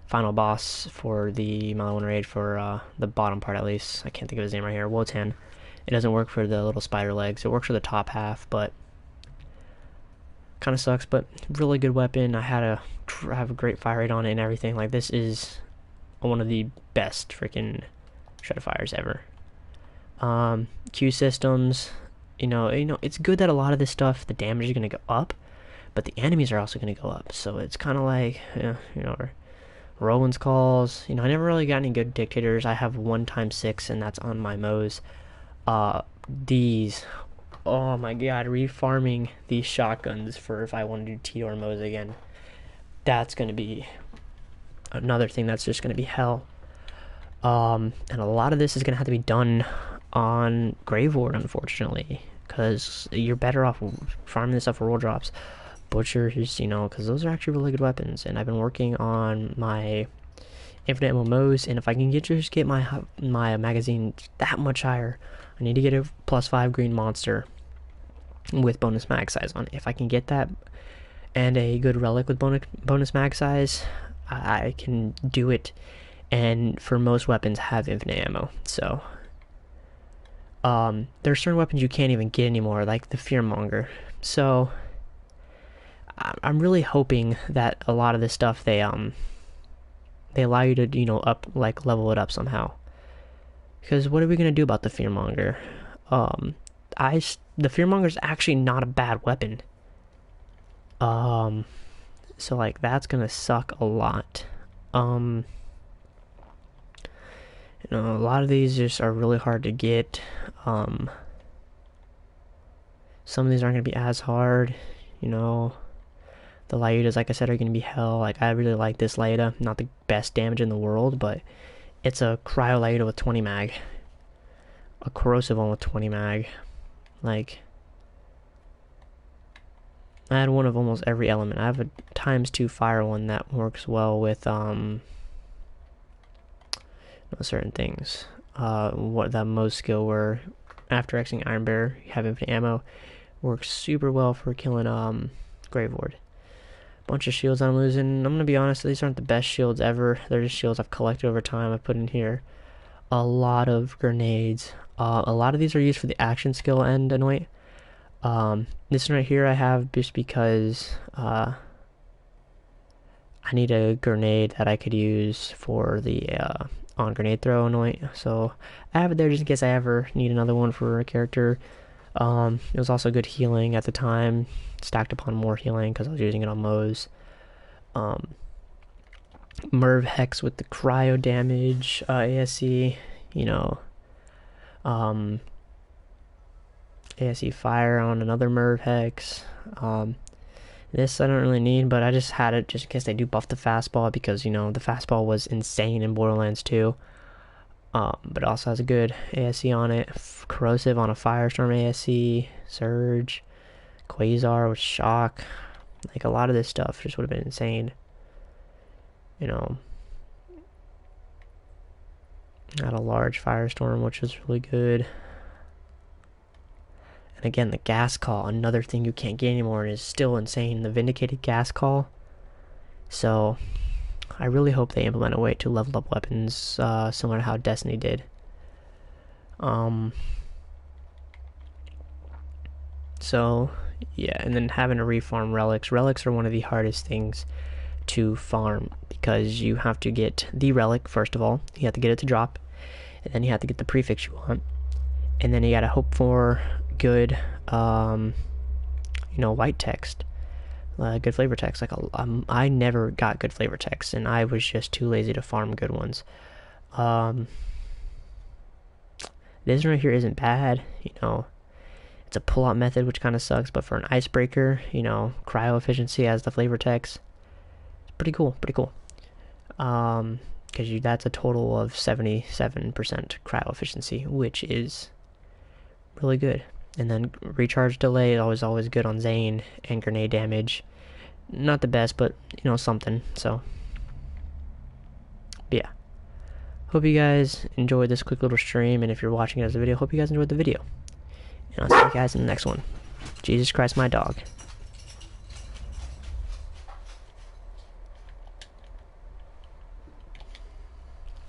final boss for the Maliwan raid, for the bottom part at least. I can't think of his name right here. Wotan. It doesn't work for the little spider legs. It works for the top half, but kind of sucks. But really good weapon. I have a great fire rate on it and everything. Like, this is one of the best freaking shred of fires ever. Q systems. It's good that a lot of this stuff, the damage is going to go up, but the enemies are also going to go up. So it's kind of like, Rowan's Calls. I never really got any good dictators. I have 1x6, and that's on my Moes. These, oh my god, refarming these shotguns for if I want to do T or Moes again. That's going to be another thing that's just going to be hell. And a lot of this is going to have to be done on Grave Ward, unfortunately, because you're better off farming this stuff for roll drops. Butchers, because those are actually really good weapons, and I've been working on my infinite MMOs, and if I can just get my magazine that much higher, I need to get a +5 green monster with bonus mag size on it. If I can get that, and a good relic with bonus mag size, I can do it, and for most weapons have infinite ammo. So there are certain weapons you can't even get anymore, like the Fearmonger. So I'm really hoping that a lot of this stuff they allow you to level it up somehow. Because what are we gonna do about the Fearmonger? The Fearmonger is actually not a bad weapon. So like that's gonna suck a lot. A lot of these just are really hard to get. Some of these aren't gonna be as hard. The Lyudas, like I said, are going to be hell. Like, I really like this Lyuda. Not the best damage in the world, but it's a Cryo Lyuda with 20 mag. A Corrosive one with 20 mag. Like, I had one of almost every element. I have a ×2 fire one that works well with, certain things. What that most skill were, after Xing Iron Bear, you have infinite ammo. Works super well for killing, Grave Ward. Bunch of shields I'm losing. I'm gonna be honest, these aren't the best shields ever. They're just shields I've collected over time. I put in here a lot of grenades. A lot of these are used for the action skill end annoy. This one right here I have just because I need a grenade that I could use for the on grenade throw annoy. So I have it there just in case I ever need another one for a character. It was also good healing at the time, stacked upon more healing because I was using it on Moe's. Merv Hex with the cryo damage, ASE, you know, ASE fire on another Merv Hex. This I don't really need, but I just had it just in case they do buff the fastball because, you know, the fastball was insane in Borderlands 2. But it also has a good ASE on it. Corrosive on a Firestorm ASE, Surge, Quasar with Shock. Like, a lot of this stuff just would have been insane. You know, had a large Firestorm, which was really good. And again, the gas call, another thing you can't get anymore, and is still insane. The Vindicated gas call. So, I really hope they implement a way to level up weapons similar to how Destiny did. So, yeah, and then having to refarm relics. Relics are one of the hardest things to farm because you have to get the relic, first of all. You have to get it to drop, and then you have to get the prefix you want. And then you gotta hope for good, you know, white text. Good flavor text. Like I never got good flavor text, and I was just too lazy to farm good ones. This one right here isn't bad, you know. It's a pull-out method, which kind of sucks, but for an icebreaker, you know, cryo efficiency as the flavor text, it's pretty cool, because that's a total of 77% cryo efficiency, which is really good. And then recharge delay is always good on Zane, and grenade damage. Not the best, but, you know, something. So, but yeah. Hope you guys enjoyed this quick little stream, and if you're watching it as a video, hope you guys enjoyed the video. And I'll see you guys in the next one. Jesus Christ, my dog.